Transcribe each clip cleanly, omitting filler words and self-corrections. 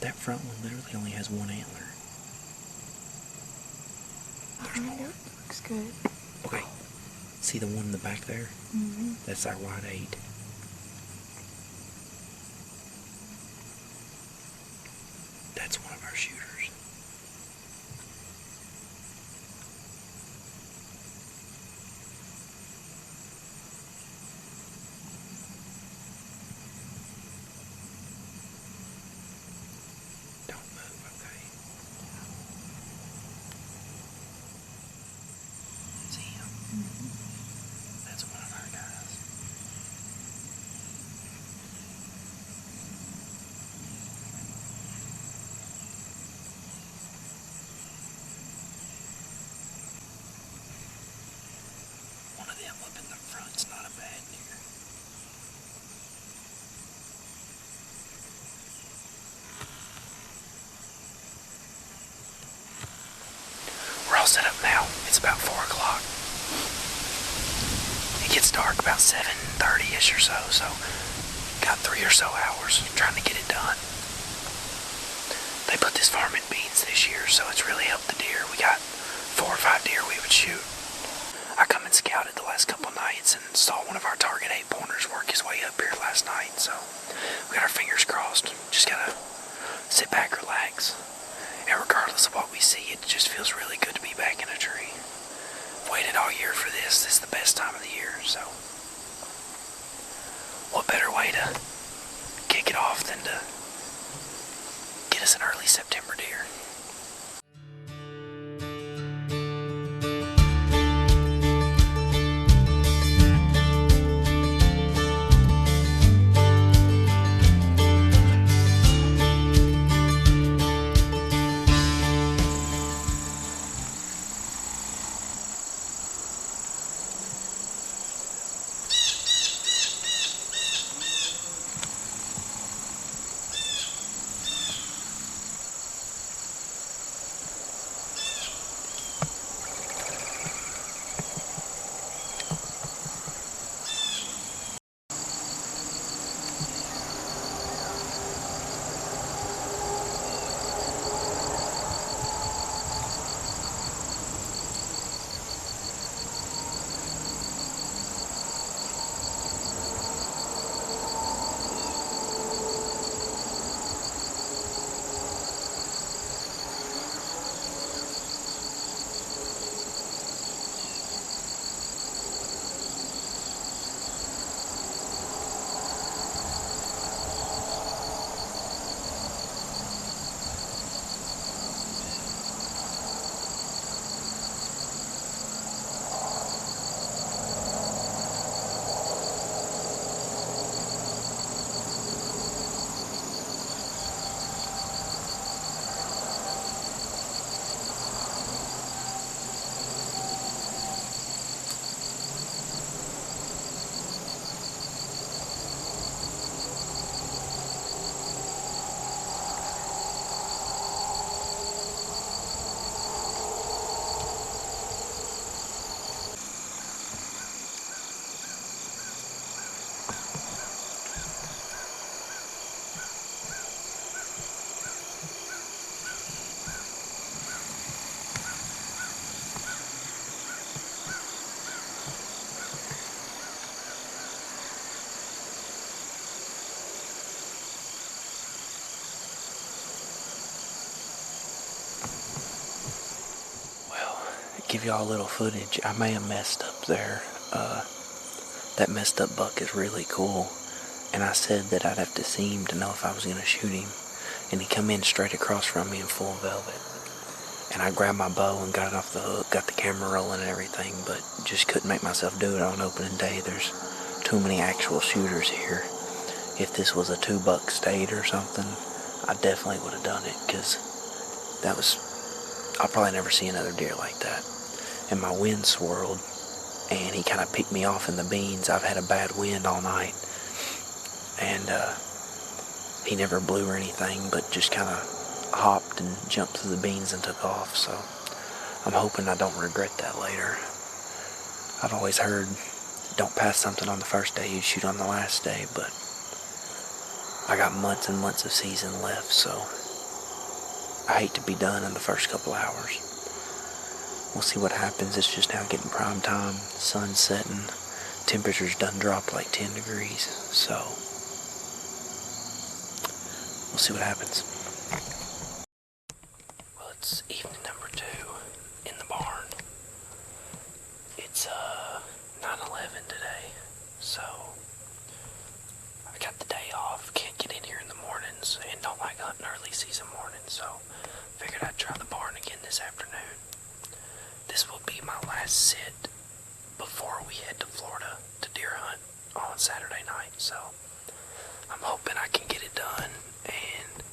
That front one literally only has one antler. There's more. Looks good. Okay. See the one in the back there? Mm-hmm. That's our white 8. That's one of our shooters. Don't move, okay? See him? Mm-hmm. That's one of our guys. One of them up in the front's not a bad deer. We're all set up now. It's about 4 o'clock. It gets dark about 7:30ish or so got 3 or so hours trying to get it done. They put this farm in beans this year, so it's really helped the deer. We got 4 or 5 deer we would shoot. I come and scouted the last couple nights and saw one of our target 8-pointers work his way up here last night, so we got our fingers crossed. Just gotta sit back, relax. And regardless of what we see, it just feels really good to be back in a tree. I've waited all year for this. This is the best time of the year, so what better way to kick it off than to get us an early September deer. Give y'all a little footage. I may have messed up there. That messed up buck is really cool, and I said that I'd have to see him to know if I was gonna shoot him, and he come in straight across from me in full velvet, and I grabbed my bow and got it off the hook, got the camera rolling and everything, but just couldn't make myself do it on opening day. There's too many actual shooters here. If this was a 2-buck state or something, I definitely would have done it, because I'll probably never see another deer like that. And my wind swirled, and he kind of picked me off in the beans. I've had a bad wind all night, and he never blew or anything, but just kind of hopped and jumped through the beans and took off. So I'm hoping I don't regret that later. I've always heard, don't pass something on the first day, you shoot on the last day, but I got months and months of season left, so I hate to be done in the first couple hours. We'll see what happens. It's just now getting prime time. Sun's setting. Temperature's done dropped like 10 degrees. So, we'll see what happens. Well, it's evening number 2 in the barn. It's 9/11 today. So, I got the day off. Can't get in here in the mornings and don't like hunting early season mornings. So, figured I'd try the barn again this afternoon. This will be my last sit before we head to Florida to deer hunt on Saturday night, so I'm hoping I can get it done and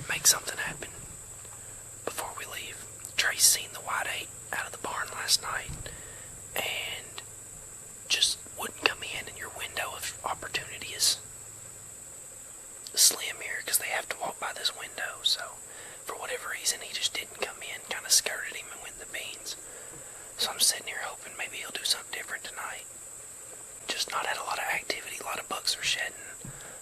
make something happen before we leave. Trace seen the white 8 out of the barn last night and just wouldn't come in, and your window of opportunity is slim here because they have to walk by this window, so for whatever reason he just didn't come in, kind of skirted him and went in the beans. So I'm sitting here hoping maybe he'll do something different tonight. Just not had a lot of activity, a lot of bucks are shedding.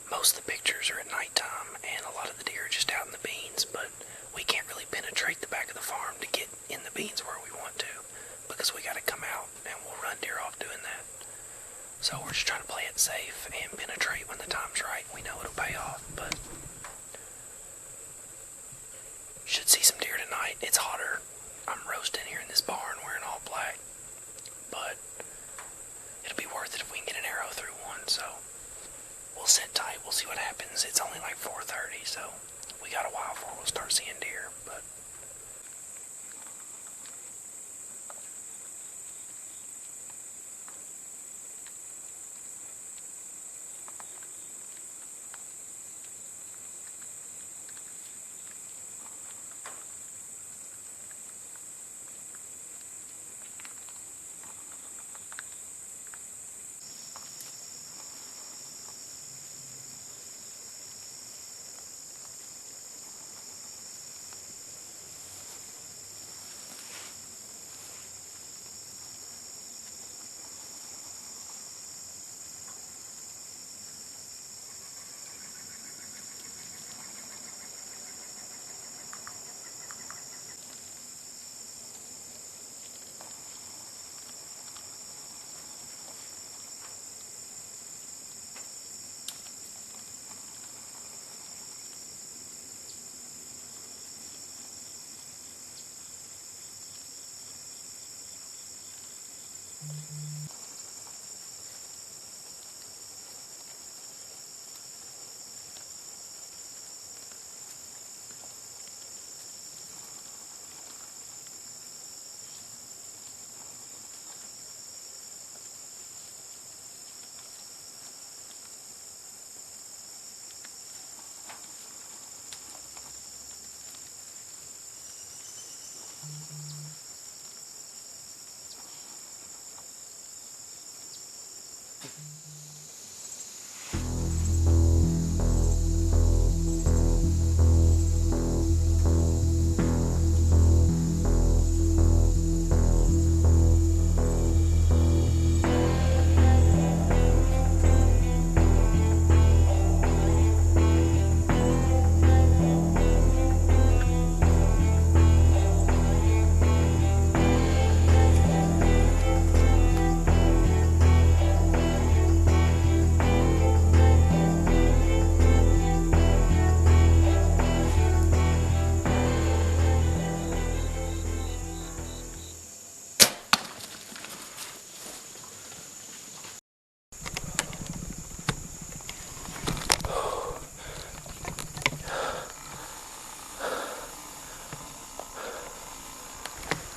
Most of the pictures are at nighttime, and a lot of the deer are just out in the beans, but we can't really penetrate the back of the farm to get in the beans where we want to, because we gotta come out, and we'll run deer off doing that. So we're just trying to play it safe and penetrate when the time's right. We know it'll pay off, but should see some deer tonight. It's hotter. I'm roasting here in this barn wearing all black, but it'll be worth it if we can get an arrow through one, so we'll sit tight, we'll see what happens. It's only like 4:30, so we got a while before we'll start seeing deer, but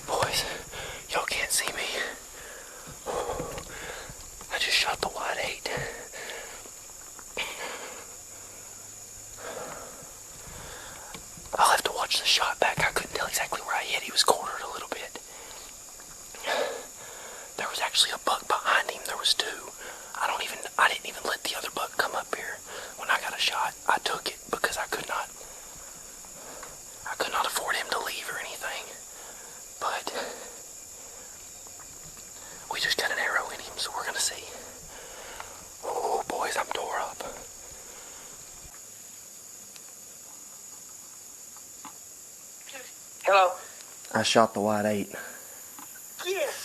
boys, y'all can't see me. I just shot the white 8. I'll have to watch the shot back. I couldn't tell exactly where I hit. He was cornered a little bit. There was actually a buck behind him. There was 2. I didn't even let the other buck come up here. When I got a shot, I took it because I could not afford him to leave or anything. But we just got an arrow in him, so we're gonna see. Oh, boys, I'm tore up. Hello? I shot the white 8. Yes.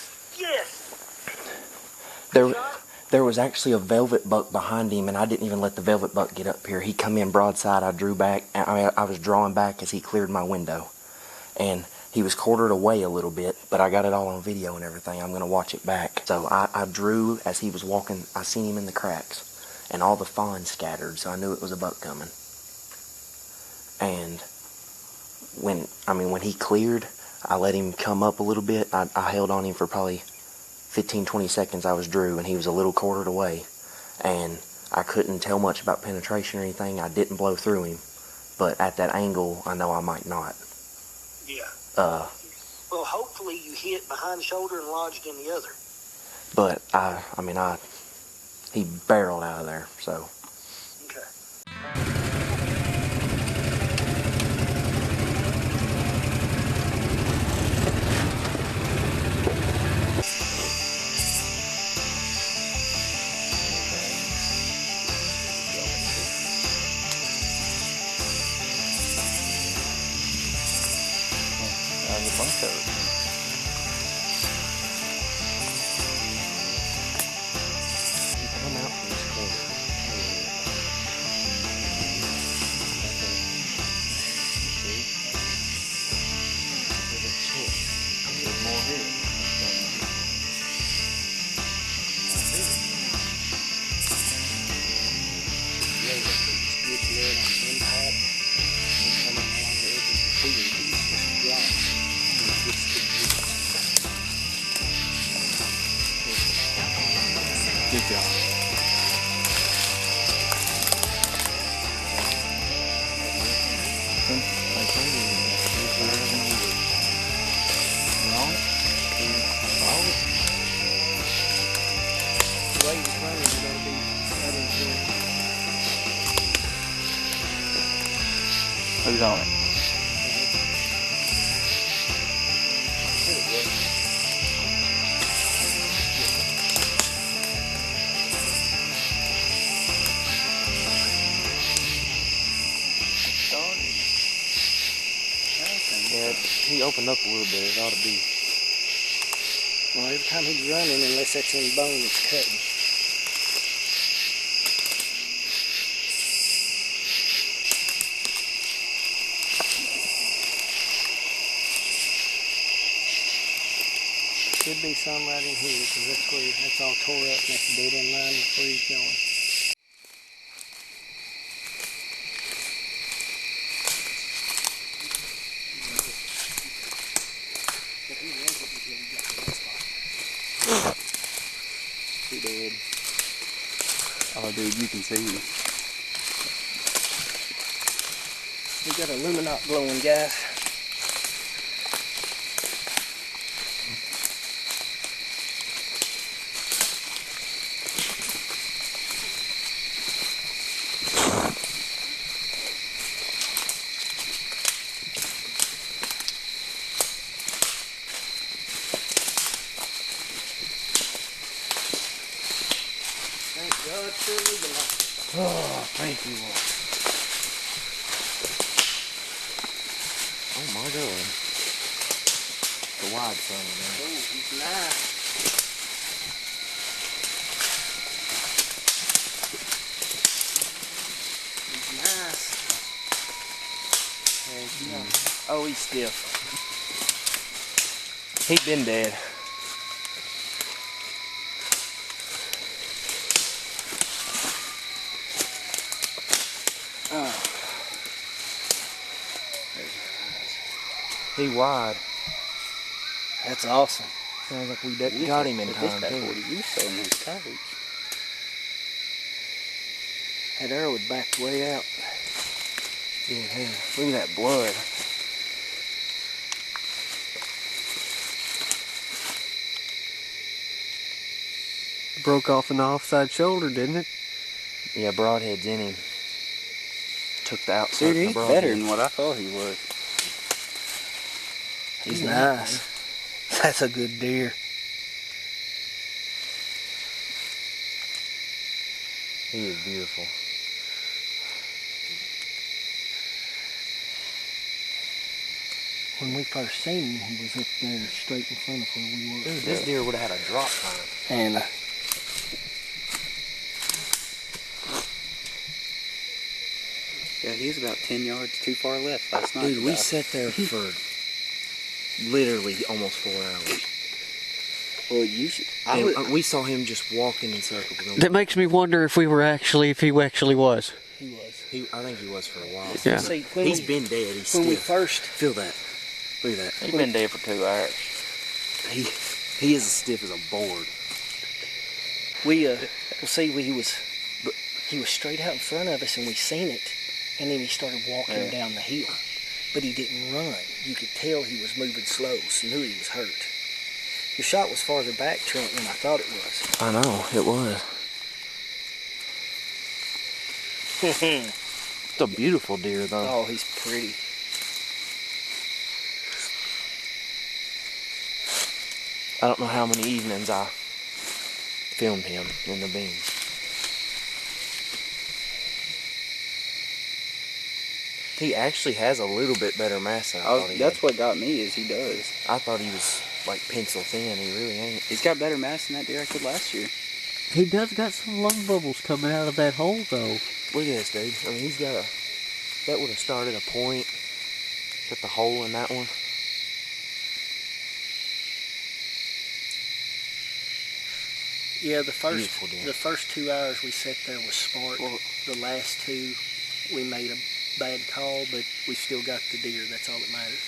There was actually a velvet buck behind him, and I didn't even let the velvet buck get up here. He come in broadside. I drew back. I was drawing back as he cleared my window, and he was quartered away a little bit, but I got it all on video and everything. I'm gonna watch it back. So I drew as he was walking. I seen him in the cracks, and all the fawns scattered. So I knew it was a buck coming. And when he cleared, I let him come up a little bit. I held on him for probably 15-20 seconds. I was drew, and he was a little quartered away, and I couldn't tell much about penetration or anything. I didn't blow through him, but at that angle, I know I might not. Yeah. Well, hopefully you hit behind the shoulder and lodged in the other. But he barreled out of there, so. Okay. A bunch of it. Come out from this corner. See? There's a chip. There's more here. Yeah, the split lid on the impact and coming along the edge of the ceiling piece just drop. Good job. I told you the way it's running is going to be right into it. Who's on it? Yeah, he opened up a little bit. It ought to be. Well, every time he's running, unless that's in bone, it's cutting. Should be some right in here, because that's all tore up, and that's dead in line with where he's going. He did. Oh, dude, you can see him. We got a luminot glowing, guys. Thank God for luminot. Oh, thank you, Lord. Oh my God. The wide sun, man. Oh, he's nice. He's nice. Oh, he's stiff. He'd been dead. Oh. He wide. That's awesome. Sounds like we got him in time, too. You saw him in his cage. That arrow would back way out. Yeah, man. Look at that blood. Broke off an offside shoulder, didn't it? Yeah, broadhead's in him. Took the outside. Dude, he's better than what I thought he was. He's nice. That's a good deer. He is beautiful. When we first seen him, he was up there straight in front of where we were. Dude, this deer would have had a drop time. And Yeah, he was about 10 yards too far left last night. Dude, we sat there for literally almost 4 hours. Well, you should. We saw him just walking in circles. That makes me wonder if he actually was. he was. I think he was for a while. Yeah. See, He's been dead. He's when still. we first Feel that. Look at that. He's been dead for 2 hours. He is as stiff as a board. he was straight out in front of us, and we seen it, and then he started walking down the hill, but he didn't run. You could tell he was moving slow, so knew he was hurt. Your shot was farther back, Trent, than I thought it was. I know, it was. It's a beautiful deer, though. Oh, he's pretty. I don't know how many evenings I filmed him in the beans. He actually has a little bit better mass than I thought he That's had. what got me, is he does. I thought he was like pencil thin. He really ain't. He's got better mass than that deer I could last year. He does got some lung bubbles coming out of that hole, though. Look at this, dude. I mean, he's got a... That would have started a point. Got the hole in that one. Yeah, the Beautiful deer. first 2 hours we sat there was smart. The last two, we made a bad call, but we still got the deer. That's all that matters.